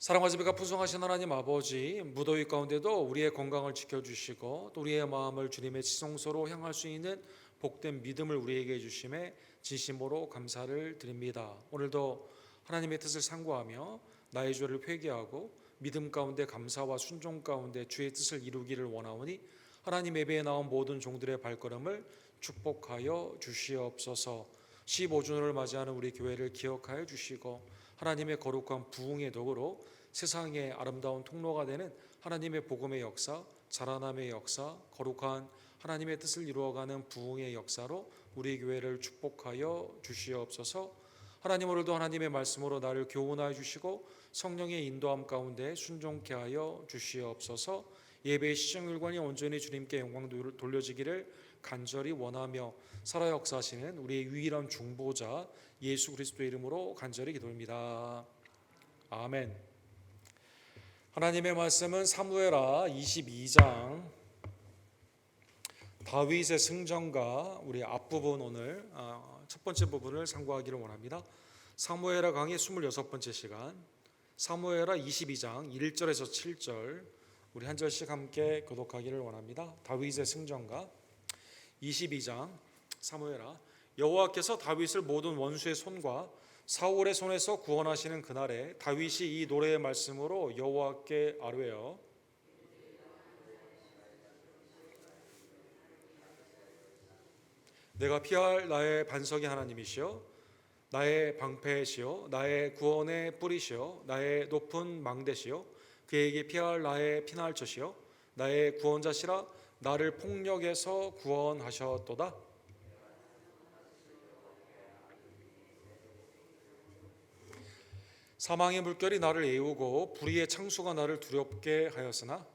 사랑과 지배가 풍성하신 하나님 아버지, 무더위 가운데도 우리의 건강을 지켜주시고 또 우리의 마음을 주님의 지성소로 향할 수 있는 복된 믿음을 우리에게 해주심에 진심으로 감사를 드립니다. 오늘도 하나님의 뜻을 상고하며 나의 죄를 회개하고 믿음 가운데 감사와 순종 가운데 주의 뜻을 이루기를 원하오니 하나님 예배에 나온 모든 종들의 발걸음을 축복하여 주시옵소서. 15주년을 맞이하는 우리 교회를 기억하여 주시고 하나님의 거룩한 부흥의 덕으로 세상의 아름다운 통로가 되는 하나님의 복음의 역사, 자라남의 역사, 거룩한 하나님의 뜻을 이루어가는 부흥의 역사로 우리 교회를 축복하여 주시옵소서. 하나님, 오늘도 하나님의 말씀으로 나를 교훈하여 주시고 성령의 인도함 가운데 순종케 하여 주시옵소서. 예배의 시정일관이 온전히 주님께 영광 돌려지기를 간절히 원하며 살아 역사하시는 우리의 유일한 중보자 예수 그리스도의 이름으로 간절히 기도합니다. 아멘. 하나님의 말씀은 사무엘하 22장 다윗의 승전과 우리 앞부분 오늘 첫 번째 부분을 상고하기를 원합니다. 사무엘하 강의 26번째 시간, 사무엘하 22장 1절에서 7절 우리 한 절씩 함께 교독하기를 원합니다. 다윗의 승전가 22장 사무엘하. 여호와께서 다윗을 모든 원수의 손과 사울의 손에서 구원하시는 그날에 다윗이 이 노래의 말씀으로 여호와께 아뢰어 내가 피할 나의 반석이 하나님이시여 나의 방패시여 나의 구원의 뿌리시여 나의 높은 망대시여 그에게 피할 나의 피날처시여 나의 구원자시라 나를 폭력에서 구원하셨도다. 사망의 물결이 나를 애우고 불의의 창수가 나를 두렵게 하였으나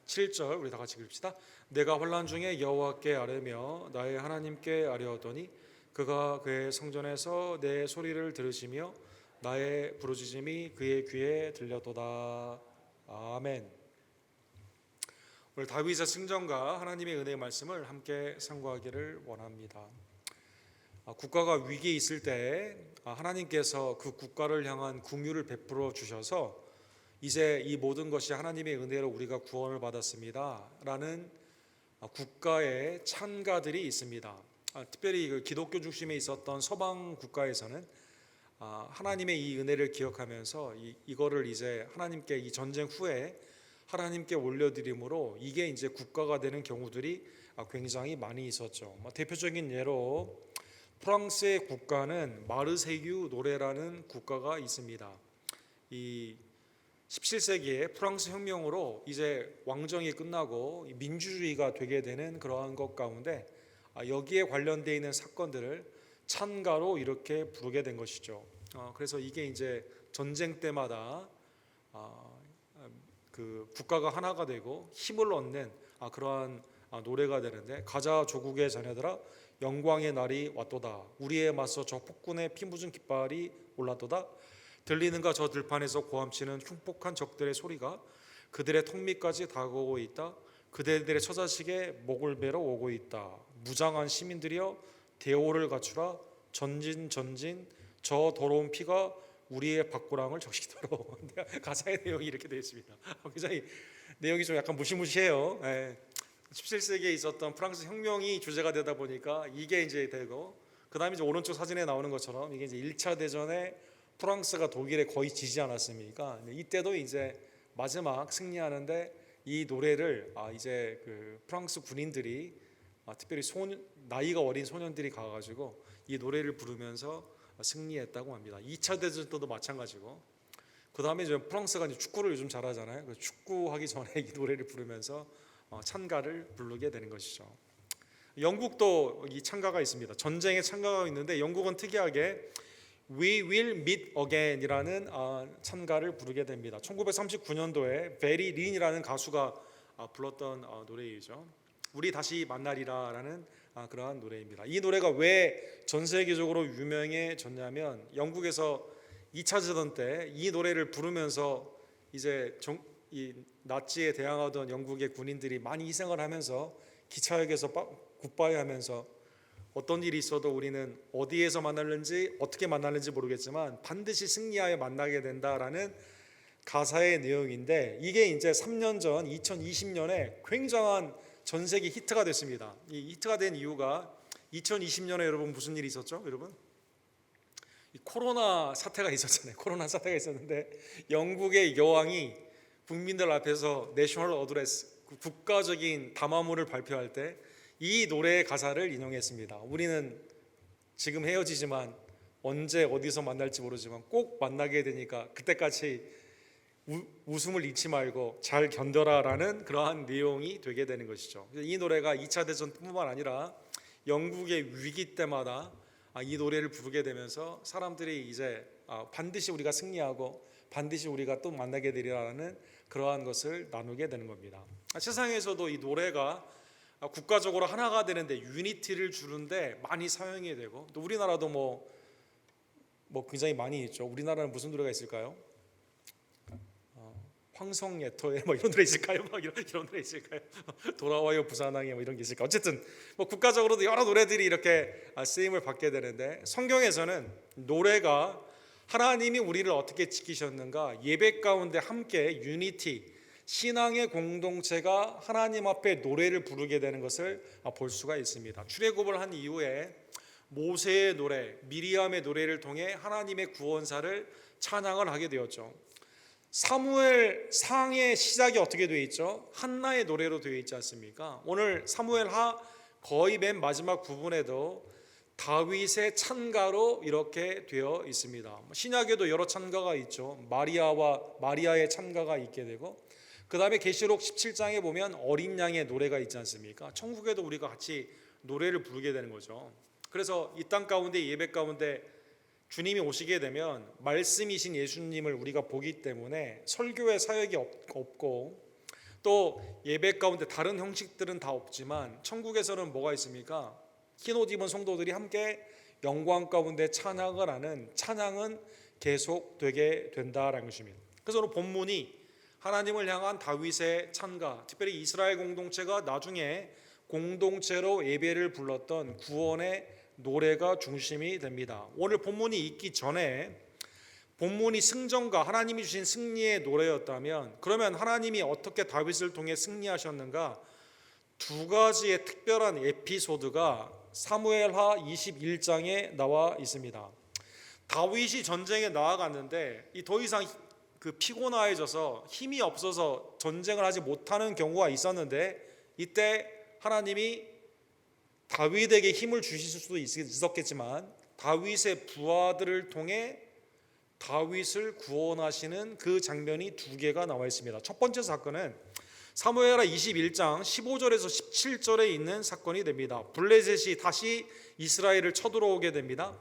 7절 우리 다 같이 읽읍시다. 내가 환난 중에 여호와께 아뢰며 나의 하나님께 아뢰었더니 그가 그의 성전에서 내 소리를 들으시며 나의 부르짖음이 그의 귀에 들렸도다. 아멘. 오늘 다윗의 승전과 하나님의 은혜의 말씀을 함께 상고하기를 원합니다. 국가가 위기에 있을 때 하나님께서 그 국가를 향한 긍휼을 베풀어 주셔서 이제 이 모든 것이 하나님의 은혜로 우리가 구원을 받았습니다 라는 국가의 찬가들이 있습니다. 특별히 기독교 중심에 있었던 서방 국가에서는 하나님의 이 은혜를 기억하면서 이거를 이제 하나님께 이 전쟁 후에 하나님께 올려드림으로 이게 이제 국가가 되는 경우들이 굉장히 많이 있었죠. 대표적인 예로 프랑스의 국가는 마르세유 노래라는 국가가 있습니다. 이 17세기에 프랑스 혁명으로 이제 왕정이 끝나고 민주주의가 되게 되는 그러한 것 가운데 여기에 관련되어 있는 사건들을 찬가로 이렇게 부르게 된 것이죠. 그래서 이게 이제 전쟁 때마다 그 국가가 하나가 되고 힘을 얻는 그러한 노래가 되는데 가자 조국의 자녀들아 영광의 날이 왔도다. 우리에 맞서 저 폭군의 피 묻은 깃발이 올랐도다. 들리는가 저 들판에서 고함치는 흉폭한 적들의 소리가 그들의 턱 밑까지 다가오고 있다. 그들의 처자식에 목을 베러 오고 있다. 무장한 시민들이여 대오를 갖추라. 전진 저 더러운 피가 우리의 박구랑을 적시도록. 가사의 내용이 이렇게 되어 있습니다. 굉장히 내용이 좀 약간 무시무시해요. 17세기에 있었던 프랑스 혁명이 주제가 되다 보니까 이게 이제 되고, 그 다음에 이제 오른쪽 사진에 나오는 것처럼 이게 이제 1차 대전에 프랑스가 독일에 거의 지지 않았습니까? 이때도 이제 마지막 승리하는데 이 노래를 이제 그 프랑스 군인들이 특별히 나이가 어린 소년들이 가가지고 이 노래를 부르면서 승리했다고 합니다. 2차 대전 때도 마찬가지고, 그 다음에 이제 프랑스가 이제 축구를 요즘 잘하잖아요. 축구하기 전에 이 노래를 부르면서 찬가를 부르게 되는 것이죠. 영국도 이 찬가가 있습니다. 전쟁에 찬가가 있는데 영국은 특이하게 We will meet again이라는 찬가를 부르게 됩니다. 1939년도에 베리 린이라는 가수가 불렀던 노래이죠. 우리 다시 만나리라라는 그러한 노래입니다. 이 노래가 왜 전 세계적으로 유명해졌냐면 영국에서 2차 대전 때 이 노래를 부르면서 이제 이 나치에 대항하던 영국의 군인들이 많이 희생을 하면서 기차역에서 굿바이 하면서 어떤 일이 있어도 우리는 어디에서 만날는지 어떻게 만날는지 모르겠지만 반드시 승리하여 만나게 된다라는 가사의 내용인데, 이게 이제 3년 전 2020년에 굉장한 전 세계 히트가 됐습니다. 이 히트가 된 이유가 2020년에 여러분 무슨 일이 있었죠? 여러분, 이 코로나 사태가 있었잖아요. 코로나 사태가 있었는데 영국의 여왕이 국민들 앞에서 내셔널 어드레스, 국가적인 담화문을 발표할 때 이 노래의 가사를 인용했습니다. 우리는 지금 헤어지지만 언제 어디서 만날지 모르지만 꼭 만나게 되니까 그때까지 웃음을 잃지 말고 잘 견뎌라라는 그러한 내용이 되게 되는 것이죠. 이 노래가 2차 대전뿐만 아니라 영국의 위기 때마다 이 노래를 부르게 되면서 사람들이 이제 반드시 우리가 승리하고 반드시 우리가 또 만나게 되리라는 그러한 것을 나누게 되는 겁니다. 세상에서도 이 노래가 국가적으로 하나가 되는데 유니티를 주는데 많이 사용이 되고, 또 우리나라도 뭐 굉장히 많이 있죠. 우리나라는 무슨 노래가 있을까요? 황성예토에 뭐 이런 노래 있을까요? 막 이런 노래 있을까요? 돌아와요 부산항에 뭐 이런 게 있을까? 어쨌든 뭐 국가적으로도 여러 노래들이 이렇게 쓰임을 받게 되는데, 성경에서는 노래가 하나님이 우리를 어떻게 지키셨는가, 예배 가운데 함께 유니티, 신앙의 공동체가 하나님 앞에 노래를 부르게 되는 것을 볼 수가 있습니다. 출애굽을 한 이후에 모세의 노래, 미리암의 노래를 통해 하나님의 구원사를 찬양을 하게 되었죠. 사무엘 상의 시작이 어떻게 되어 있죠? 한나의 노래로 되어 있지 않습니까? 오늘 사무엘 하 거의 맨 마지막 부분에도 다윗의 찬가로 이렇게 되어 있습니다. 신약에도 여러 찬가가 있죠. 마리아의 찬가가 있게 되고, 그 다음에 계시록 17장에 보면 어린 양의 노래가 있지 않습니까? 천국에도 우리가 같이 노래를 부르게 되는 거죠. 그래서 이 땅 가운데, 예배 가운데 주님이 오시게 되면 말씀이신 예수님을 우리가 보기 때문에 설교의 사역이 없고, 또 예배 가운데 다른 형식들은 다 없지만 천국에서는 뭐가 있습니까? 흰옷 입은 성도들이 함께 영광 가운데 찬양을 하는, 찬양은 계속되게 된다라는 것입니다. 그래서 오늘 본문이 하나님을 향한 다윗의 찬가, 특별히 이스라엘 공동체가 나중에 공동체로 예배를 불렀던 구원의 노래가 중심이 됩니다. 오늘 본문이 있기 전에 본문이 승전가, 하나님이 주신 승리의 노래였다면, 그러면 하나님이 어떻게 다윗을 통해 승리하셨는가, 두 가지의 특별한 에피소드가 사무엘하 21장에 나와 있습니다. 다윗이 전쟁에 나아갔는데 더 이상 피곤해져서 힘이 없어서 전쟁을 하지 못하는 경우가 있었는데, 이때 하나님이 다윗에게 힘을 주실 수도 있었겠지만 다윗의 부하들을 통해 다윗을 구원하시는 그 장면이 두 개가 나와 있습니다. 첫 번째 사건은 사무엘하 21장 15절에서 17절에 있는 사건이 됩니다. 블레셋이 다시 이스라엘을 쳐들어오게 됩니다.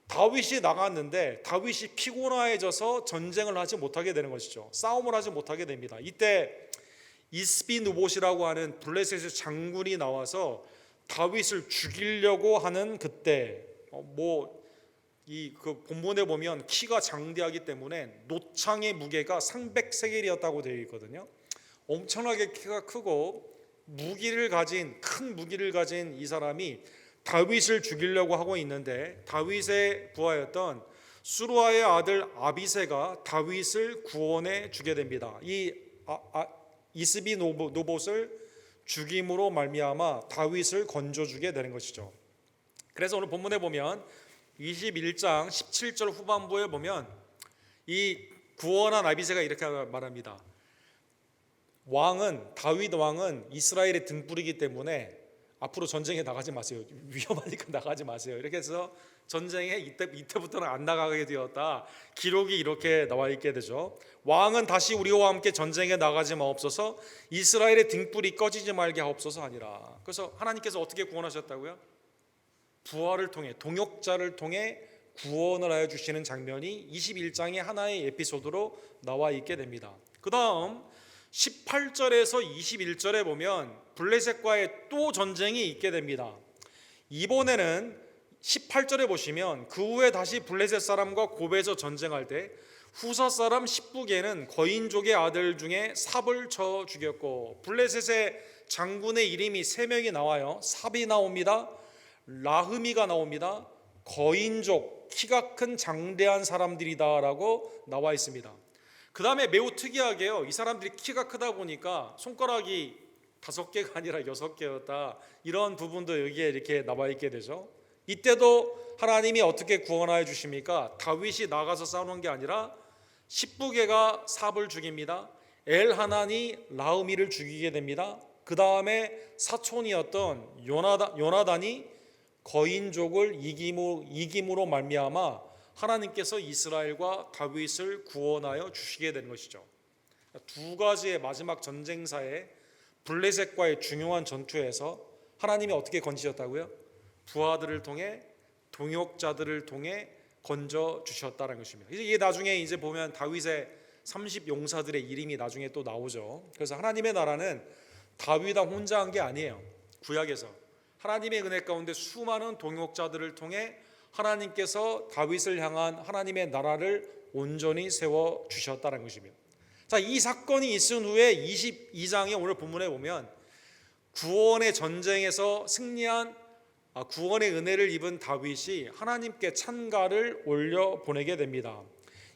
다윗이 나갔는데 다윗이 피곤해져서 전쟁을 하지 못하게 되는 것이죠. 싸움을 하지 못하게 됩니다. 이때 이스비누봇이라고 하는 블레셋의 장군이 나와서 다윗을 죽이려고 하는 그때, 그 본문에 보면 키가 장대하기 때문에 노창의 무게가 300세겔이었다고 되어 있거든요. 엄청나게 키가 크고 큰 무기를 가진 이 사람이 다윗을 죽이려고 하고 있는데, 다윗의 부하였던 수루아의 아들 아비새가 다윗을 구원해 주게 됩니다. 이 이스비노봇을 죽임으로 말미암아 다윗을 건져주게 되는 것이죠. 그래서 오늘 본문에 보면 21장 17절 후반부에 보면 이 구원한 아비새가 이렇게 말합니다. 다윗 왕은 이스라엘의 등불이기 때문에 앞으로 전쟁에 나가지 마세요. 위험하니까 나가지 마세요. 이렇게 해서 전쟁에 이때부터는 안 나가게 되었다. 기록이 이렇게 나와 있게 되죠. 왕은 다시 우리와 함께 전쟁에 나가지 마옵소서, 이스라엘의 등불이 꺼지지 말게 하옵소서 하니라. 그래서 하나님께서 어떻게 구원하셨다고요? 부하를 통해, 동역자를 통해 구원을 하여 주시는 장면이 21장의 하나의 에피소드로 나와 있게 됩니다. 그 다음 18절에서 21절에 보면 블레셋과의 또 전쟁이 있게 됩니다. 이번에는 18절에 보시면 그 후에 다시 블레셋 사람과 고베에서 전쟁할 때 후사 사람 십부게는 거인족의 아들 중에 삽을 쳐 죽였고, 블레셋의 장군의 이름이 3명이 나와요. 삽이 나옵니다, 라흐미가 나옵니다. 거인족, 키가 큰 장대한 사람들이다라고 나와 있습니다. 그 다음에 매우 특이하게요, 이 사람들이 키가 크다 보니까 손가락이 5개가 아니라 6개였다, 이런 부분도 여기에 이렇게 나와 있게 되죠. 이때도 하나님이 어떻게 구원하여 주십니까? 다윗이 나가서 싸우는 게 아니라 10부개가 삽을 죽입니다. 엘하나니 라흐미를 죽이게 됩니다. 그 다음에 사촌이었던 요나단이 거인족을 이김으로 말미암아 하나님께서 이스라엘과 다윗을 구원하여 주시게 되는 것이죠. 두 가지의 마지막 전쟁사에 블레셋과의 중요한 전투에서 하나님이 어떻게 건지셨다고요? 부하들을 통해, 동역자들을 통해 건져 주셨다는 것입니다. 이게 나중에 이제 보면 다윗의 30용사들의 이름이 나중에 또 나오죠. 그래서 하나님의 나라는 다윗왕 혼자 한 게 아니에요. 구약에서 하나님의 은혜 가운데 수많은 동역자들을 통해 하나님께서 다윗을 향한 하나님의 나라를 온전히 세워 주셨다는 것입니다. 자, 이 사건이 있은 후에 22장의 오늘 본문에 보면 구원의 전쟁에서 승리한 구원의 은혜를 입은 다윗이 하나님께 찬가를 올려 보내게 됩니다.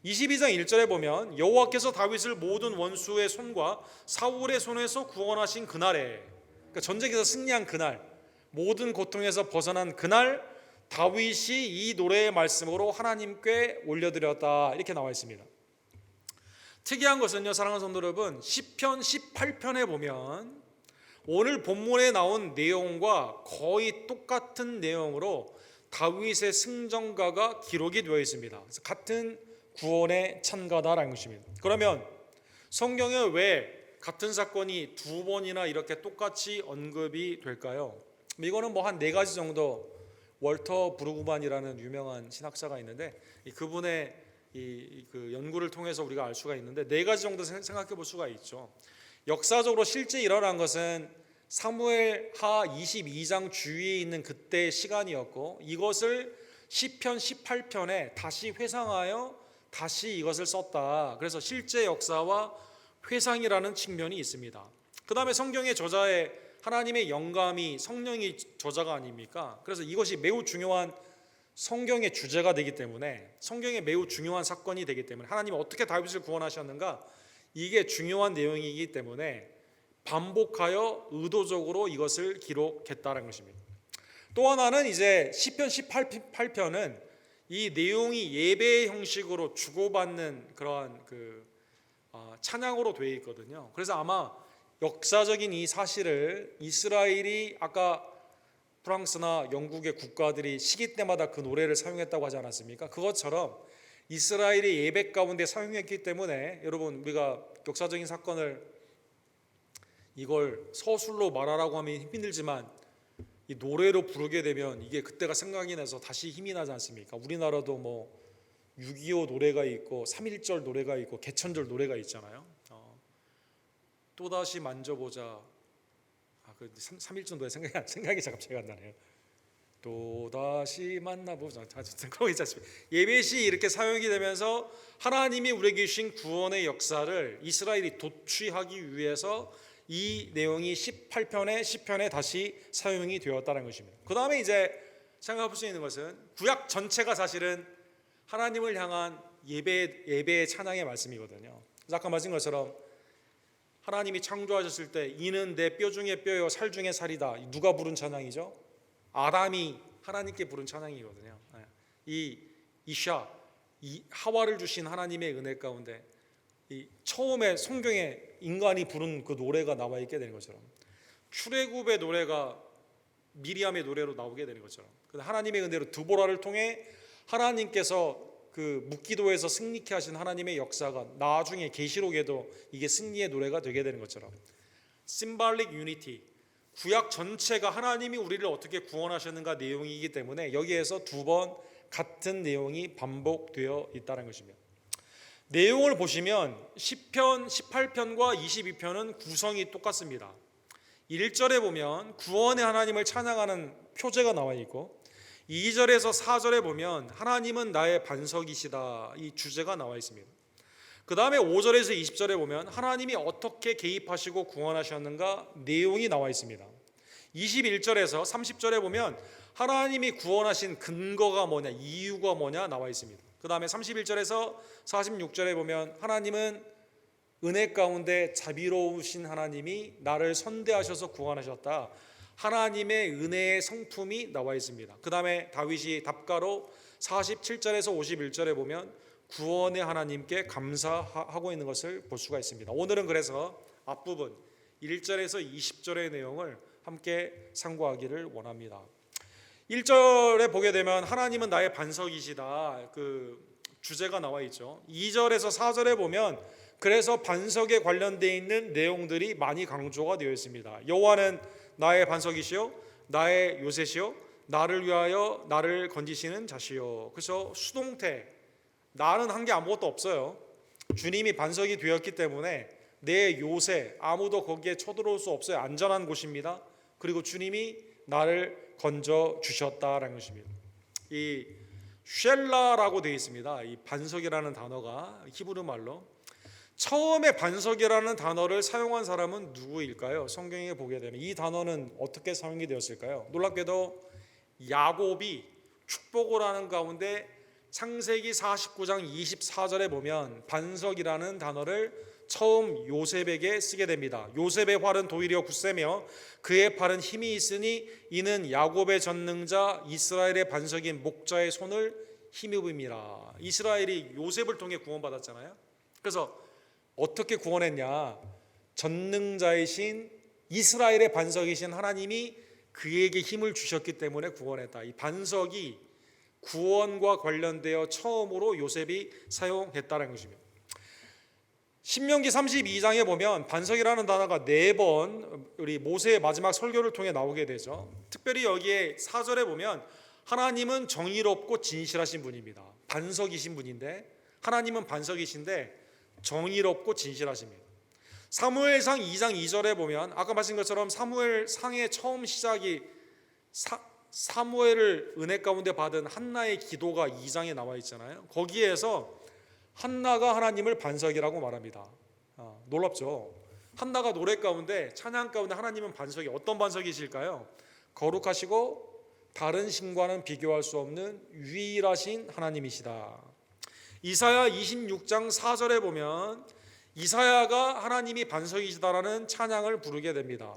22장 1절에 보면 여호와께서 다윗을 모든 원수의 손과 사울의 손에서 구원하신 그날에, 그러니까 전쟁에서 승리한 그날, 모든 고통에서 벗어난 그날 다윗이 이 노래의 말씀으로 하나님께 올려드렸다, 이렇게 나와 있습니다. 특이한 것은요, 사랑하는 성도 여러분, 시편 18편에 보면 오늘 본문에 나온 내용과 거의 똑같은 내용으로 다윗의 승전가가 기록이 되어 있습니다. 그래서 같은 구원의 찬가다라는 것입니다. 그러면 성경에 왜 같은 사건이 두 번이나 이렇게 똑같이 언급이 될까요? 이거는 뭐 한 4가지 정도, 월터 브루그만이라는 유명한 신학자가 있는데 그분의 그 연구를 통해서 우리가 알 수가 있는데 4가지 정도 생각해 볼 수가 있죠. 역사적으로 실제 일어난 것은 사무엘하 22장 주위에 있는 그때의 시간이었고, 이것을 시편 18편에 다시 회상하여 다시 이것을 썼다. 그래서 실제 역사와 회상이라는 측면이 있습니다. 그 다음에 성경의 저자의 하나님의 영감이 성령이 저자가 아닙니까? 그래서 이것이 매우 중요한 성경의 주제가 되기 때문에, 성경의 매우 중요한 사건이 되기 때문에, 하나님이 어떻게 다윗을 구원하셨는가, 이게 중요한 내용이기 때문에 반복하여 의도적으로 이것을 기록했다는 것입니다. 또 하나는 이제 시편 18편은 이 내용이 예배의 형식으로 주고받는 그러한 찬양으로 되어 있거든요. 그래서 아마 역사적인 이 사실을 이스라엘이 아까 프랑스나 영국의 국가들이 시기 때마다 그 노래를 사용했다고 하지 않았습니까? 그것처럼 이스라엘이 예배 가운데 사용했기 때문에, 여러분, 우리가 역사적인 사건을 이걸 서술로 말하라고 하면 힘들지만 이 노래로 부르게 되면 이게 그때가 생각이 나서 다시 힘이 나지 않습니까? 우리나라도 뭐 6.25 노래가 있고 3.1절 노래가 있고 개천절 노래가 있잖아요. 또다시 만져보자. 그 3.1절 노래 생각이 갑자기 안 나네요. 또다시 만나보자. 그런 거 있지 않습니까? 예배시 이렇게 사용이 되면서 하나님이 우리에게 주신 구원의 역사를 이스라엘이 도취하기 위해서 이 내용이 18편의 시편에 다시 사용이 되었다는 것입니다. 그 다음에 이제 생각할 수 있는 것은 구약 전체가 사실은 하나님을 향한 예배의 찬양의 말씀이거든요. 아까 말씀 것처럼 하나님이 창조하셨을 때 이는 내 뼈 중에 뼈요 살 중에 살이다. 누가 부른 찬양이죠? 아담이 하나님께 부른 찬양이거든요. 이 하와를 주신 하나님의 은혜 가운데 처음에 성경에 인간이 부른 그 노래가 나와 있게 되는 것처럼, 출애굽의 노래가 미리암의 노래로 나오게 되는 것처럼, 하나님의 은혜로 드보라를 통해 하나님께서 그 묵기도에서 승리케 하신 하나님의 역사가 나중에 계시록에도 이게 승리의 노래가 되게 되는 것처럼, 심발릭 유니티, 구약 전체가 하나님이 우리를 어떻게 구원하셨는가 내용이기 때문에 여기에서 2번 같은 내용이 반복되어 있다는 것입니다. 내용을 보시면 시편 18편과 22편은 구성이 똑같습니다. 1절에 보면 구원의 하나님을 찬양하는 표제가 나와 있고, 2절에서 4절에 보면 하나님은 나의 반석이시다, 이 주제가 나와 있습니다. 그 다음에 5절에서 20절에 보면 하나님이 어떻게 개입하시고 구원하셨는가 내용이 나와 있습니다. 21절에서 30절에 보면 하나님이 구원하신 근거가 뭐냐, 이유가 뭐냐 나와 있습니다. 그 다음에 31절에서 46절에 보면 하나님은 은혜 가운데 자비로우신 하나님이 나를 선대하셔서 구원하셨다. 하나님의 은혜의 성품이 나와 있습니다. 그 다음에 다윗이 답가로 47절에서 51절에 보면 구원의 하나님께 감사하고 있는 것을 볼 수가 있습니다. 오늘은 그래서 앞부분 1절에서 20절의 내용을 함께 상고하기를 원합니다. 1절에 보게 되면 하나님은 나의 반석이시다, 그 주제가 나와 있죠. 2절에서 4절에 보면 그래서 반석에 관련되어 있는 내용들이 많이 강조가 되어 있습니다. 여호와는 나의 반석이시요 나의 요새시요 나를 위하여 나를 건지시는 자시요. 그래서 수동태, 나는 한 게 아무것도 없어요. 주님이 반석이 되었기 때문에 내 요새, 아무도 거기에 쳐들어올 수 없어요. 안전한 곳입니다. 그리고 주님이 나를 건져 주셨다라는 것입니다. 이 쉘라라고 되어 있습니다. 이 반석이라는 단어가 히브리 말로 처음에 반석이라는 단어를 사용한 사람은 누구일까요? 성경에 보게 되면 이 단어는 어떻게 사용이 되었을까요? 놀랍게도 야곱이 축복을 하는 가운데 창세기 49장 24절에 보면 반석이라는 단어를 처음 요셉에게 쓰게 됩니다. 요셉의 활은 도리어 굳세며 그의 팔은 힘이 있으니 이는 야곱의 전능자 이스라엘의 반석인 목자의 손을 힘입음이라. 이스라엘이 요셉을 통해 구원받았잖아요. 그래서 어떻게 구원했냐? 전능자이신 이스라엘의 반석이신 하나님이 그에게 힘을 주셨기 때문에 구원했다. 이 반석이 구원과 관련되어 처음으로 요셉이 사용했다는 것입니다. 신명기 32장에 보면 반석이라는 단어가 4번 우리 모세의 마지막 설교를 통해 나오게 되죠. 특별히 여기에 4절에 보면 하나님은 정의롭고 진실하신 분입니다. 반석이신 분인데 하나님은 반석이신데 정의롭고 진실하십니다. 사무엘상 2장 2절에 보면 아까 말씀드린 것처럼 사무엘상의 처음 시작이 사무엘을 은혜 가운데 받은 한나의 기도가 2장에 나와 있잖아요. 거기에서 한나가 하나님을 반석이라고 말합니다. 놀랍죠? 한나가 노래 가운데 찬양 가운데 하나님은 반석이 어떤 반석이실까요? 거룩하시고 다른 신과는 비교할 수 없는 유일하신 하나님이시다. 이사야 26장 4절에 보면 이사야가 하나님이 반석이시다라는 찬양을 부르게 됩니다.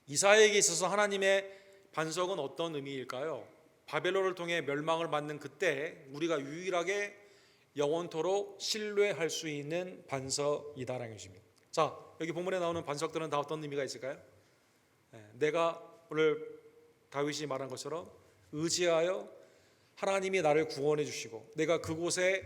이사야에게 있어서 하나님의 반석은 어떤 의미일까요? 바벨론을 통해 멸망을 맞는 그때 우리가 유일하게 영원토록 신뢰할 수 있는 반석이다라는 것입니다. 자, 여기 본문에 나오는 반석들은 다 어떤 의미가 있을까요? 내가 오늘 다윗이 말한 것처럼 의지하여 하나님이 나를 구원해 주시고 내가 그곳에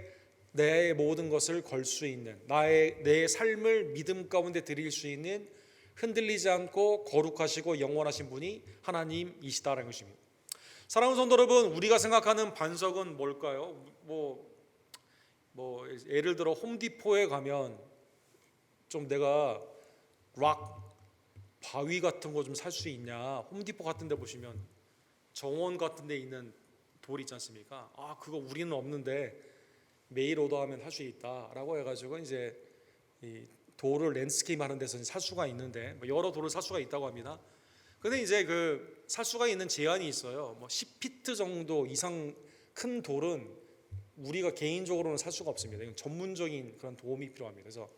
내 모든 것을 걸 수 있는 내 삶을 믿음 가운데 드릴 수 있는 흔들리지 않고 거룩하시고 영원하신 분이 하나님이시다라는 것입니다. 사랑하는 성도 여러분, 우리가 생각하는 반석은 뭘까요? 예를 들어 홈디포에 가면 좀 내가 락 바위 같은 거 좀 살 수 있냐? 홈디포 같은 데 보시면 정원 같은 데 있는 돌 있지 않습니까? 그거 우리는 없는데 메일 오더하면 할 수 있다라고 해가지고 이제 이 돌을 랜드스케이프 하는 데서 살 수가 있는데 여러 돌을 살 수가 있다고 합니다. 근데 이제 그 살 수가 있는 제한이 있어요. 10피트 정도 이상 큰 돌은 우리가 개인적으로는 살 수가 없습니다. 이건 전문적인 그런 도움이 필요합니다. 그래서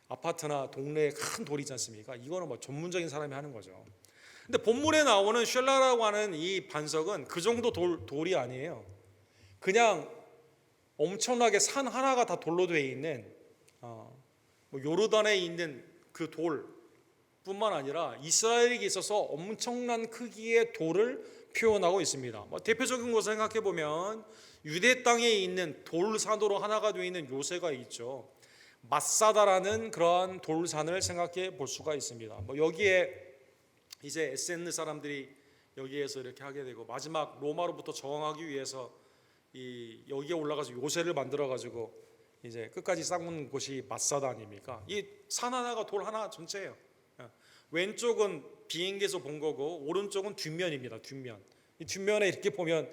아파트나 동네에 큰 돌이 있지 않습니까? 이거는 전문적인 사람이 하는 거죠. 근데 본문에 나오는 쉘라라고 하는 이 반석은 그 정도 돌이 아니에요. 그냥 엄청나게 산 하나가 다 돌로 되어 있는 요르단에 있는 그 돌뿐만 아니라 이스라엘에게 있어서 엄청난 크기의 돌을 표현하고 있습니다. 대표적인 것을 생각해 보면 유대 땅에 있는 돌산으로 하나가 되어 있는 요새가 있죠. 마사다라는 그러한 돌산을 생각해 볼 수가 있습니다. 여기에 이제 에센느 사람들이 여기에서 이렇게 하게 되고 마지막 로마로부터 저항하기 위해서 여기에 올라가서 요새를 만들어 가지고 이제 끝까지 쌓은 곳이 마사다 아닙니까? 이 산 하나가 돌 하나 전체예요. 왼쪽은 비행기에서 본 거고 오른쪽은 뒷면입니다. 이 뒷면에 이렇게 보면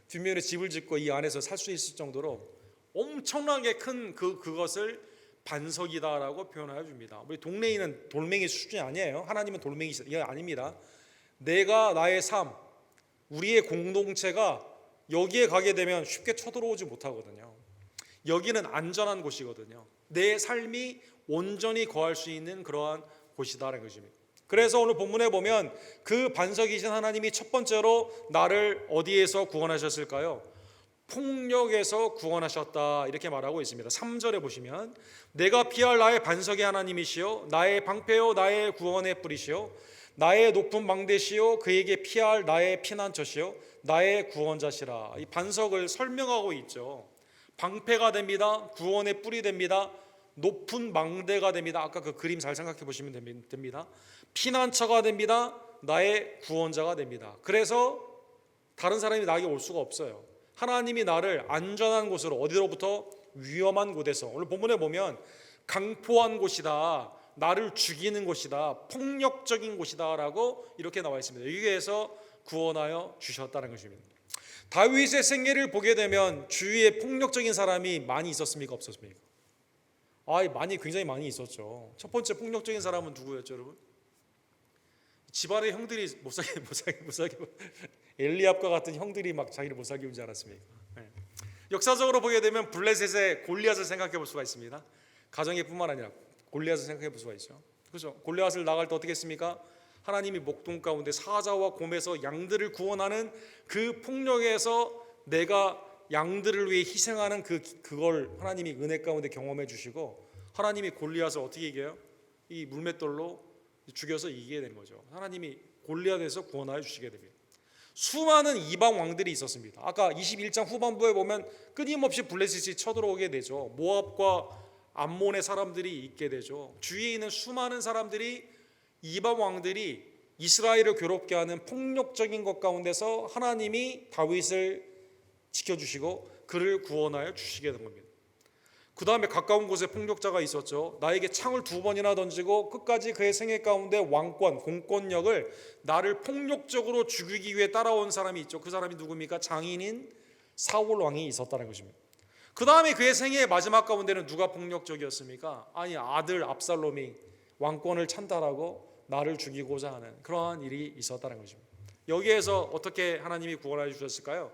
뒷면에 집을 짓고 이 안에서 살 수 있을 정도로 엄청나게 큰 그것을 반석이다라고 표현하여 줍니다. 우리 동네인은 돌멩이 수준이 아니에요. 하나님은 돌멩이 이게 아닙니다. 내가 나의 삶, 우리의 공동체가 여기에 가게 되면 쉽게 쳐들어오지 못하거든요. 여기는 안전한 곳이거든요. 내 삶이 온전히 거할 수 있는 그러한 곳이다라는 것입니다. 그래서 오늘 본문에 보면 그 반석이신 하나님이 첫 번째로 나를 어디에서 구원하셨을까요? 폭력에서 구원하셨다 이렇게 말하고 있습니다. 3절에 보시면 내가 피할 나의 반석의 하나님이시요 나의 방패요 나의 구원의 뿌리시요 나의 높은 망대시요 그에게 피할 나의 피난처시요 나의 구원자시라. 이 반석을 설명하고 있죠. 방패가 됩니다. 구원의 뿔이 됩니다. 높은 망대가 됩니다. 아까 그 그림 잘 생각해 보시면 됩니다. 피난처가 됩니다. 나의 구원자가 됩니다. 그래서 다른 사람이 나에게 올 수가 없어요. 하나님이 나를 안전한 곳으로, 어디로부터? 위험한 곳에서, 오늘 본문에 보면 강포한 곳이다, 나를 죽이는 곳이다, 폭력적인 곳이다 라고 이렇게 나와 있습니다. 여기에서 구원하여 주셨다는 것입니다. 다윗의 생애를 보게 되면 주위에 폭력적인 사람이 많이 있었습니까? 없었습니까? 굉장히 많이 있었죠. 첫 번째 폭력적인 사람은 누구였죠, 여러분? 집안의 형들이 못 사귀 엘리압과 같은 형들이 막 자기를 못 사귀지 않았습니까? 네. 역사적으로 보게 되면 블레셋의 골리앗을 생각해 볼 수가 있습니다. 가정의 뿐만 아니라 골리앗을 생각해 볼 수가 있죠. 그렇죠? 골리앗을 나갈 때 어떻게 했습니까? 하나님이 목동 가운데 사자와 곰에서 양들을 구원하는 그 폭력에서 내가 양들을 위해 희생하는 그걸 하나님이 은혜 가운데 경험해 주시고, 하나님이 골리앗을 어떻게 이겨요? 이 물맷돌로 죽여서 이기게 되는 거죠. 하나님이 골리앗에서 구원하여 주시게 됩니다. 수많은 이방 왕들이 있었습니다. 아까 21장 후반부에 보면 끊임없이 블레셋이 쳐들어오게 되죠. 모압과 암몬의 사람들이 있게 되죠. 주위에 있는 수많은 사람들이, 이방 왕들이 이스라엘을 괴롭게 하는 폭력적인 것 가운데서 하나님이 다윗을 지켜주시고 그를 구원하여 주시게 된 겁니다. 그 다음에 가까운 곳에 폭력자가 있었죠. 나에게 창을 2번이나 던지고 끝까지 그의 생애 가운데 왕권, 공권력을 나를 폭력적으로 죽이기 위해 따라온 사람이 있죠. 그 사람이 누굽니까? 장인인 사울 왕이 있었다는 것입니다. 그 다음에 그의 생애의 마지막 가운데는 누가 폭력적이었습니까? 아들 압살롬이 왕권을 찬탈하고 나를 죽이고자 하는 그러한 일이 있었다는 것입니다. 여기에서 어떻게 하나님이 구원하여 주셨을까요?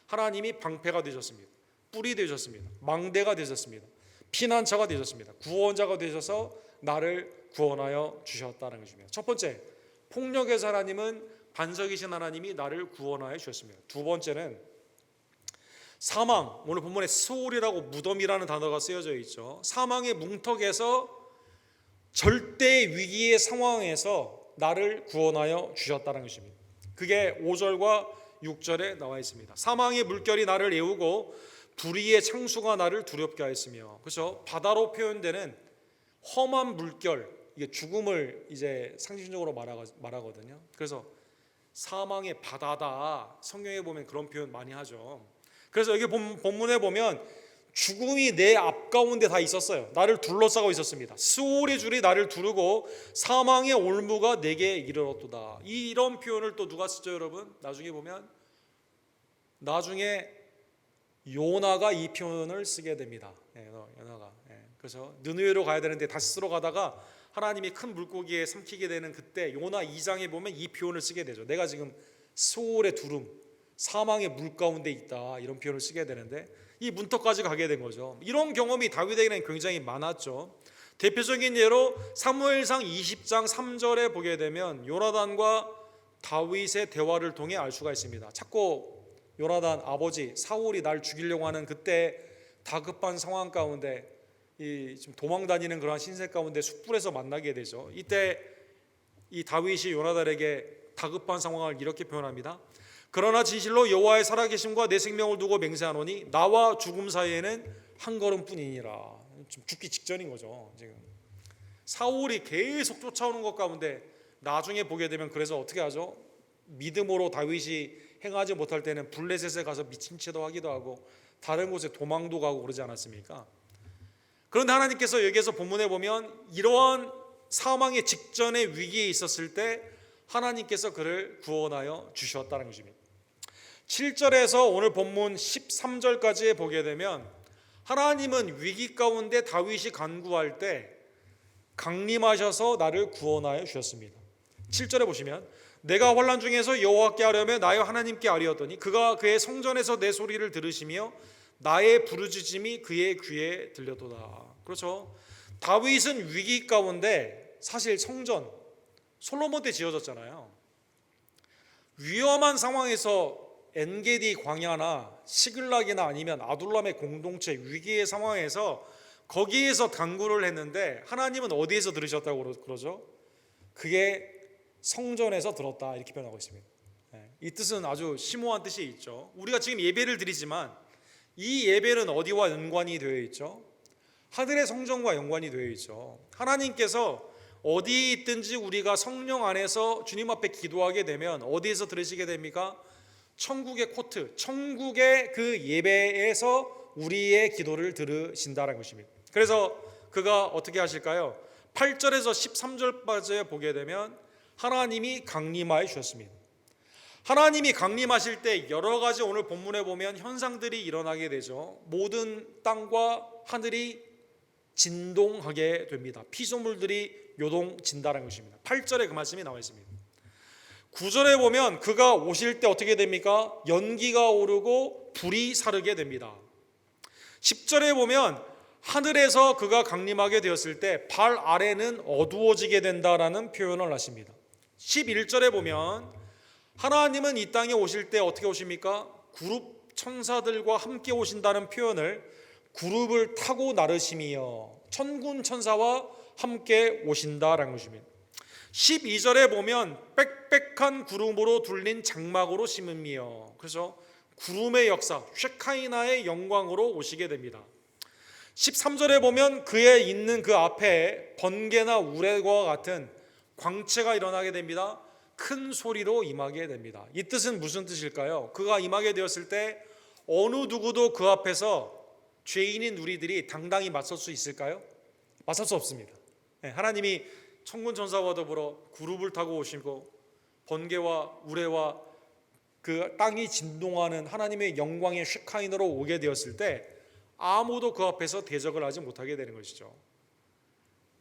하나님이 방패가 되셨습니다. 뿔이 되셨습니다. 망대가 되셨습니다. 피난처가 되셨습니다. 구원자가 되셔서 나를 구원하여 주셨다는 것입니다. 첫 번째, 폭력에서 하나님은, 반석이신 하나님이 나를 구원하여 주셨습니다. 두 번째는 사망, 오늘 본문에 스올이라고 무덤이라는 단어가 쓰여져 있죠. 사망의 뭉턱에서 절대 위기의 상황에서 나를 구원하여 주셨다는 것입니다. 그게 5절과 6절에 나와 있습니다. 사망의 물결이 나를 애우고 불의의 창수가 나를 두렵게 하였으며, 그래서 바다로 표현되는 험한 물결, 이게 죽음을 이제 상징적으로 말하거든요. 그래서 사망의 바다다, 성경에 보면 그런 표현 많이 하죠. 그래서 여기 본문에 보면 죽음이 내 앞 가운데 다 있었어요. 나를 둘러싸고 있었습니다. 스올의 줄이 나를 두르고 사망의 올무가 내게 이르렀도다. 이런 표현을 또 누가 쓰죠, 여러분? 나중에 보면 요나가 이 표현을 쓰게 됩니다. 요나가. 그래서 느느웨로 가야 되는데 다시스로 가다가 하나님이 큰 물고기에 삼키게 되는 그때 요나 2장에 보면 이 표현을 쓰게 되죠. 내가 지금 스올의 두름, 사망의 물 가운데 있다, 이런 표현을 쓰게 되는데 이 문턱까지 가게 된 거죠. 이런 경험이 다윗에게는 굉장히 많았죠. 대표적인 예로 사무엘상 20장 3절에 보게 되면 요나단과 다윗의 대화를 통해 알 수가 있습니다. 자꾸 요나단 아버지 사울이 날 죽이려고 하는 그때 다급한 상황 가운데 지금 도망 다니는 그러한 신세 가운데 숯불에서 만나게 되죠. 이때 이 다윗이 요나단에게 다급한 상황을 이렇게 표현합니다. 그러나 진실로 여호와의 살아계심과 내 생명을 두고 맹세하노니 나와 죽음 사이에는 한 걸음뿐이니라. 좀 죽기 직전인 거죠. 지금 사울이 계속 쫓아오는 것 가운데 나중에 보게 되면, 그래서 어떻게 하죠? 믿음으로 다윗이 행하지 못할 때는 블레셋에 가서 미친 채도 하기도 하고 다른 곳에 도망도 가고 그러지 않았습니까? 그런데 하나님께서 여기에서 본문에 보면 이러한 사망의 직전의 위기에 있었을 때 하나님께서 그를 구원하여 주셨다는 것입니다. 7절에서 오늘 본문 13절까지 보게 되면 하나님은 위기 가운데 다윗이 간구할 때 강림하셔서 나를 구원하여 주셨습니다. 7절에 보시면 내가 환난 중에서 여호와께 아뢰며 나의 하나님께 아뢰었더니 그가 그의 성전에서 내 소리를 들으시며 나의 부르짖음이 그의 귀에 들려도다. 그렇죠. 다윗은 위기 가운데 사실 성전 솔로몬 때 지어졌잖아요. 위험한 상황에서 엔게디 광야나 시글락이나 아니면 아둘람의 공동체 위기의 상황에서 거기에서 간구를 했는데 하나님은 어디에서 들으셨다고 그러죠? 그게 성전에서 들었다 이렇게 표현하고 있습니다. 이 뜻은 아주 심오한 뜻이 있죠. 우리가 지금 예배를 드리지만 이 예배는 어디와 연관이 되어 있죠? 하늘의 성전과 연관이 되어 있죠. 하나님께서 어디에 있든지 우리가 성령 안에서 주님 앞에 기도하게 되면 어디에서 들으시게 됩니까? 천국의 코트, 천국의 그 예배에서 우리의 기도를 들으신다는 것입니다. 그래서 그가 어떻게 하실까요? 8절에서 13절까지 보게 되면 하나님이 강림하여 주셨습니다. 하나님이 강림하실 때 여러 가지 오늘 본문에 보면 현상들이 일어나게 되죠. 모든 땅과 하늘이 진동하게 됩니다. 피조물들이 요동진다는 것입니다. 8절에 그 말씀이 나와 있습니다. 9절에 보면 그가 오실 때 어떻게 됩니까? 연기가 오르고 불이 사르게 됩니다. 10절에 보면 하늘에서 그가 강림하게 되었을 때 발 아래는 어두워지게 된다라는 표현을 하십니다. 11절에 보면 하나님은 이 땅에 오실 때 어떻게 오십니까? 그룹 천사들과 함께 오신다는 표현을 그룹을 타고 나르시며 천군 천사와 함께 오신다라는 것입니다. 12절에 보면 빽빽한 구름으로 둘린 장막으로 심으며, 그래서 구름의 역사 쉐카이나의 영광으로 오시게 됩니다. 13절에 보면 그의 있는 그 앞에 번개나 우레과 같은 광채가 일어나게 됩니다. 큰 소리로 임하게 됩니다. 이 뜻은 무슨 뜻일까요? 그가 임하게 되었을 때 어느 누구도 그 앞에서 죄인인 우리들이 당당히 맞설 수 있을까요? 맞설 수 없습니다. 하나님이 천군 천사와 더불어 구룹을 타고 오시고 번개와 우레와 그 땅이 진동하는 하나님의 영광의 쉐카인으로 오게 되었을 때 아무도 그 앞에서 대적을 하지 못하게 되는 것이죠.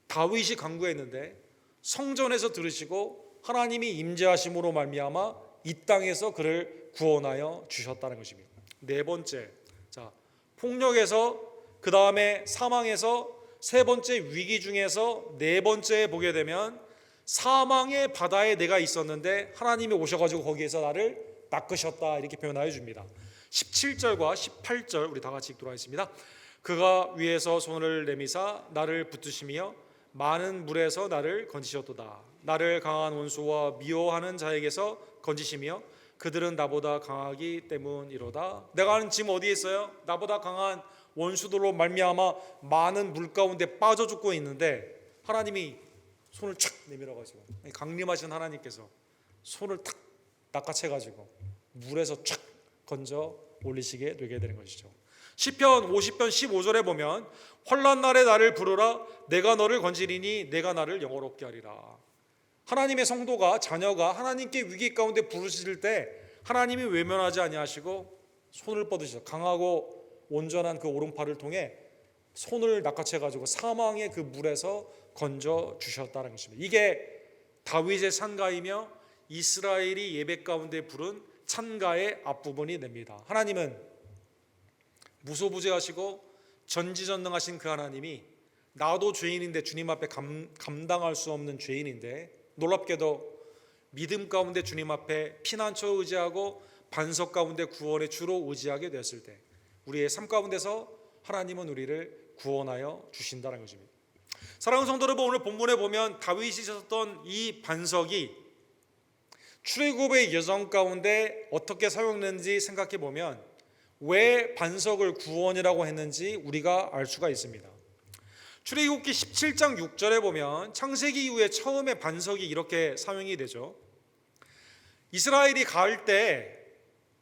다윗이 간구했는데 성전에서 들으시고 하나님이 임재하심으로 말미암아 이 땅에서 그를 구원하여 주셨다는 것입니다. 네 번째, 자, 폭력에서 그 다음에 사망에서 세 번째 위기 중에서 네 번째에 보게 되면 사망의 바다에 내가 있었는데 하나님이 오셔가지고 거기에서 나를 낚으셨다 이렇게 표현하여 줍니다. 17절과 18절 우리 다 같이 읽도록 하겠습니다. 그가 위에서 손을 내미사 나를 붙드시며 많은 물에서 나를 건지셨도다. 나를 강한 원수와 미워하는 자에게서 건지시며 그들은 나보다 강하기 때문이로다. 내가 지금 어디에 있어요? 나보다 강한 원수들로 말미암아 많은 물 가운데 빠져 죽고 있는데 하나님이 손을 착 내밀어 가지고 강림하신 하나님께서 손을 탁 낚아채 가지고 물에서 착 건져 올리시게 되게 되는 것이죠. 시편 50편 15절에 보면 환난 날에 나를 부르라 내가 너를 건지리니 내가 나를 영화롭게 하리라. 하나님의 성도가 자녀가 하나님께 위기 가운데 부르실 때 하나님이 외면하지 아니하시고 손을 뻗으시죠. 강하고 온전한 그 오른팔을 통해 손을 낚아채 가지고 사망의 그 물에서 건져 주셨다는 것입니다. 이게 다윗의 찬가이며 이스라엘이 예배 가운데 부른 찬가의 앞부분이 됩니다. 하나님은 무소부재하시고 전지전능하신 그 하나님이 나도 죄인인데 주님 앞에 감당할 수 없는 죄인인데 놀랍게도 믿음 가운데 주님 앞에 피난처 의지하고 반석 가운데 구원의 주로 의지하게 되었을 때 우리의 삶 가운데서 하나님은 우리를 구원하여 주신다는 것입니다. 사랑하는 성도 여러분, 오늘 본문에 보면 다윗이 있었던 이 반석이 출애굽의 여정 가운데 어떻게 사용됐는지 생각해 보면 왜 반석을 구원이라고 했는지 우리가 알 수가 있습니다. 출애굽기 17장 6절에 보면 창세기 이후에 처음에 반석이 이렇게 사용이 되죠. 이스라엘이 갈 때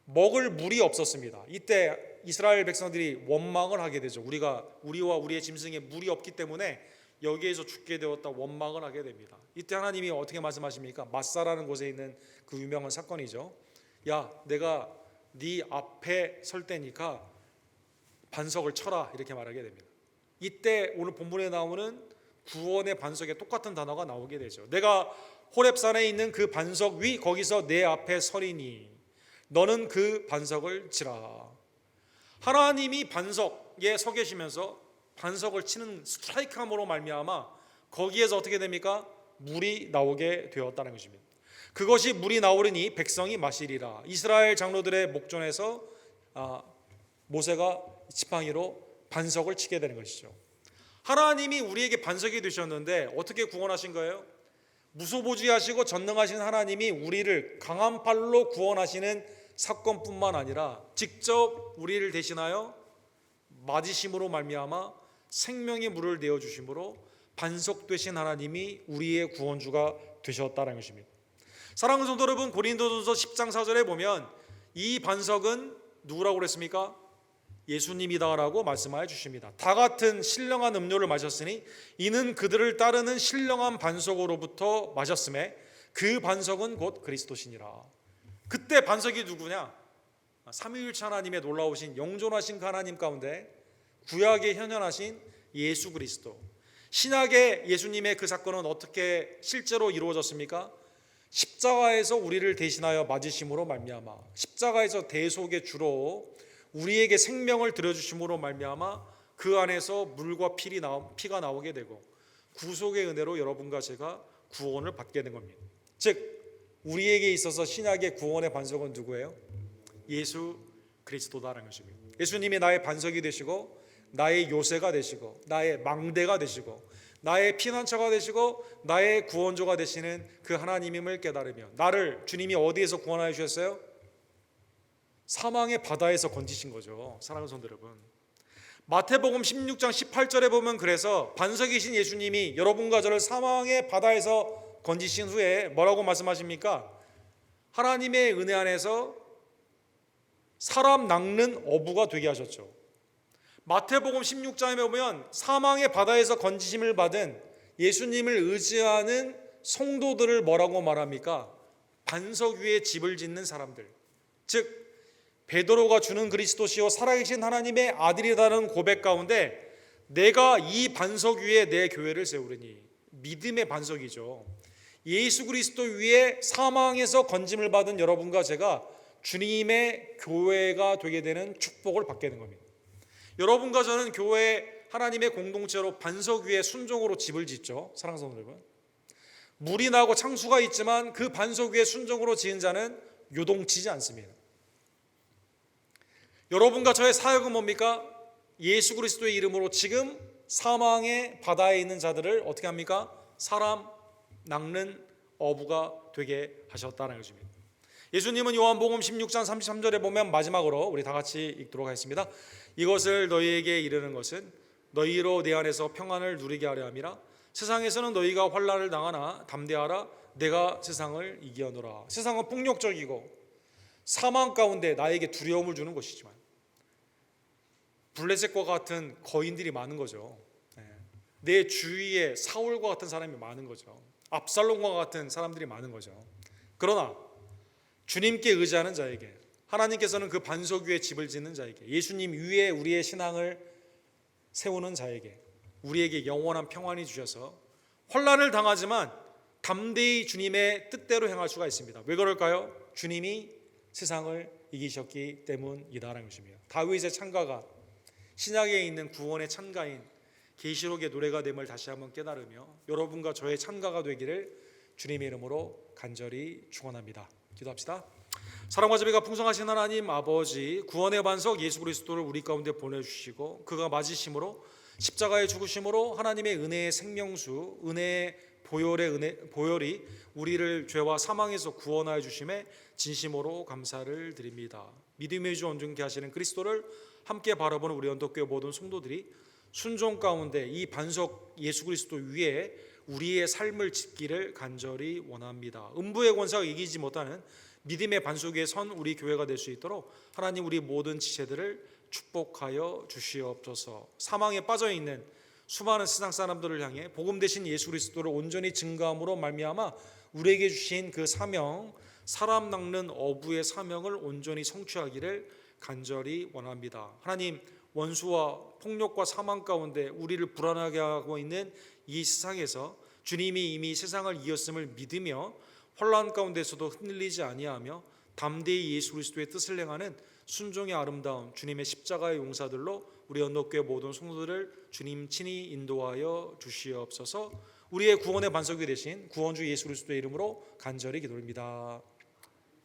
먹을 물이 없었습니다. 이때 이스라엘 백성들이 원망을 하게 되죠. 우리와 우리의 짐승에 물이 없기 때문에 여기에서 죽게 되었다 원망을 하게 됩니다. 이때 하나님이 어떻게 말씀하십니까? 마사라는 곳에 있는 그 유명한 사건이죠. 야, 내가 네 앞에 설 때니까 반석을 쳐라 이렇게 말하게 됩니다. 이때 오늘 본문에 나오는 구원의 반석에 똑같은 단어가 나오게 되죠. 내가 호렙산에 있는 그 반석 위 거기서 내 앞에 서리니 너는 그 반석을 치라. 하나님이 반석에 서 계시면서 반석을 치는 스트라이크함으로 말미암아 거기에서 어떻게 됩니까? 물이 나오게 되었다는 것입니다. 그것이 물이 나오르니 백성이 마시리라. 이스라엘 장로들의 목전에서 모세가 지팡이로 반석을 치게 되는 것이죠. 하나님이 우리에게 반석이 되셨는데 어떻게 구원하신 거예요? 무소부지하시고 전능하신 하나님이 우리를 강한 팔로 구원하시는 사건뿐만 아니라 직접 우리를 대신하여 맞으심으로 말미암아 생명의 물을 내어 주심으로 반석 되신 하나님이 우리의 구원주가 되셨다는 것입니다. 사랑하는 성도 여러분, 고린도전서 10장 4절에 보면 이 반석은 누구라고 그랬습니까? 예수님이다라고 말씀하여 주십니다. 다 같은 신령한 음료를 마셨으니 이는 그들을 따르는 신령한 반석으로부터 마셨음에 그 반석은 곧 그리스도시니라. 그때 반석이 누구냐? 삼위일체 하나님의 놀라우신 영존하신 하나님 가운데 구약에 현현하신 예수 그리스도. 신약의 예수님의 그 사건은 어떻게 실제로 이루어졌습니까? 십자가에서 우리를 대신하여 맞으심으로 말미암아 십자가에서 대속의 주로 우리에게 생명을 들여주심으로 말미암아 그 안에서 물과 피가 나오게 되고 구속의 은혜로 여러분과 제가 구원을 받게 된 겁니다. 즉 우리에게 있어서 신약의 구원의 반석은 누구예요? 예수 그리스도다라는 것입니다. 예수님이 나의 반석이 되시고 나의 요새가 되시고 나의 망대가 되시고 나의 피난처가 되시고 나의 구원조가 되시는 그 하나님임을 깨달으며 나를 주님이 어디에서 구원하여 주셨어요? 사망의 바다에서 건지신 거죠. 사랑하는 성도 여러분, 마태복음 16장 18절에 보면 그래서 반석이신 예수님이 여러분과 저를 사망의 바다에서 건지신 후에 뭐라고 말씀하십니까? 하나님의 은혜 안에서 사람 낚는 어부가 되게 하셨죠. 마태복음 16장에 보면 사망의 바다에서 건지심을 받은 예수님을 의지하는 성도들을 뭐라고 말합니까? 반석 위에 집을 짓는 사람들, 즉 베드로가 주는 그리스도시요 살아계신 하나님의 아들이라는 고백 가운데 내가 이 반석 위에 내 교회를 세우리니, 믿음의 반석이죠. 예수 그리스도 위에 사망에서 건짐을 받은 여러분과 제가 주님의 교회가 되게 되는 축복을 받게 된 겁니다. 여러분과 저는 교회 하나님의 공동체로 반석 위에 순종으로 집을 짓죠. 사랑하는 성도 여러분, 물이 나고 창수가 있지만 그 반석 위에 순종으로 지은 자는 요동치지 않습니다. 여러분과 저의 사역은 뭡니까? 예수 그리스도의 이름으로 지금 사망의 바다에 있는 자들을 어떻게 합니까? 사람 낚는 어부가 되게 하셨다는 것입니다. 예수님은 요한복음 16장 33절에 보면 마지막으로 우리 다 같이 읽도록 하겠습니다. 이것을 너희에게 이르는 것은 너희로 내 안에서 평안을 누리게 하려 함이라. 세상에서는 너희가 환난을 당하나 담대하라. 내가 세상을 이기었노라. 세상은 폭력적이고 사망 가운데 나에게 두려움을 주는 것이지만 블레셋과 같은 거인들이 많은 거죠. 내 주위에 사울과 같은 사람이 많은 거죠. 압살롬과 같은 사람들이 많은 거죠. 그러나 주님께 의지하는 자에게, 하나님께서는 그 반석 위에 집을 짓는 자에게, 예수님 위에 우리의 신앙을 세우는 자에게 우리에게 영원한 평안이 주셔서 환난을 당하지만 담대히 주님의 뜻대로 행할 수가 있습니다. 왜 그럴까요? 주님이 세상을 이기셨기 때문이다라는 것입니다. 다윗의 찬가가 신약에 있는 구원의 찬가인 계시록의 노래가 됨을 다시 한번 깨달으며 여러분과 저의 찬가가 되기를 주님의 이름으로 간절히 축원합니다. 기도합시다. 사랑과 자비가 풍성하신 하나님 아버지, 구원의 반석 예수 그리스도를 우리 가운데 보내주시고 그가 맞으심으로 십자가의 죽으심으로 하나님의 은혜의 생명수, 은혜의 보혈이 우리를 죄와 사망에서 구원하여 주심에 진심으로 감사를 드립니다. 믿음의 주 온전케 하시는 그리스도를 함께 바라보는 우리 언덕교회 모든 성도들이 순종 가운데 이 반석 예수 그리스도 위에 우리의 삶을 짓기를 간절히 원합니다. 음부의 권세가 이기지 못하는 믿음의 반석 위에 선 우리 교회가 될 수 있도록 하나님 우리 모든 지체들을 축복하여 주시옵소서. 사망에 빠져있는 수많은 세상 사람들을 향해 복음 대신 예수 그리스도를 온전히 증거함으로 말미암아 우리에게 주신 그 사명, 사람 낚는 어부의 사명을 온전히 성취하기를 간절히 원합니다. 하나님, 원수와 폭력과 사망 가운데 우리를 불안하게 하고 있는 이 세상에서 주님이 이미 세상을 이겼음을 믿으며 혼란 가운데서도 흔들리지 아니하며 담대히 예수 그리스도의 뜻을 행하는 순종의 아름다운 주님의 십자가의 용사들로 우리 언덕교회 모든 성도들을 주님 친히 인도하여 주시옵소서. 우리의 구원의 반석이 되신 구원주 예수 그리스도의 이름으로 간절히 기도드립니다.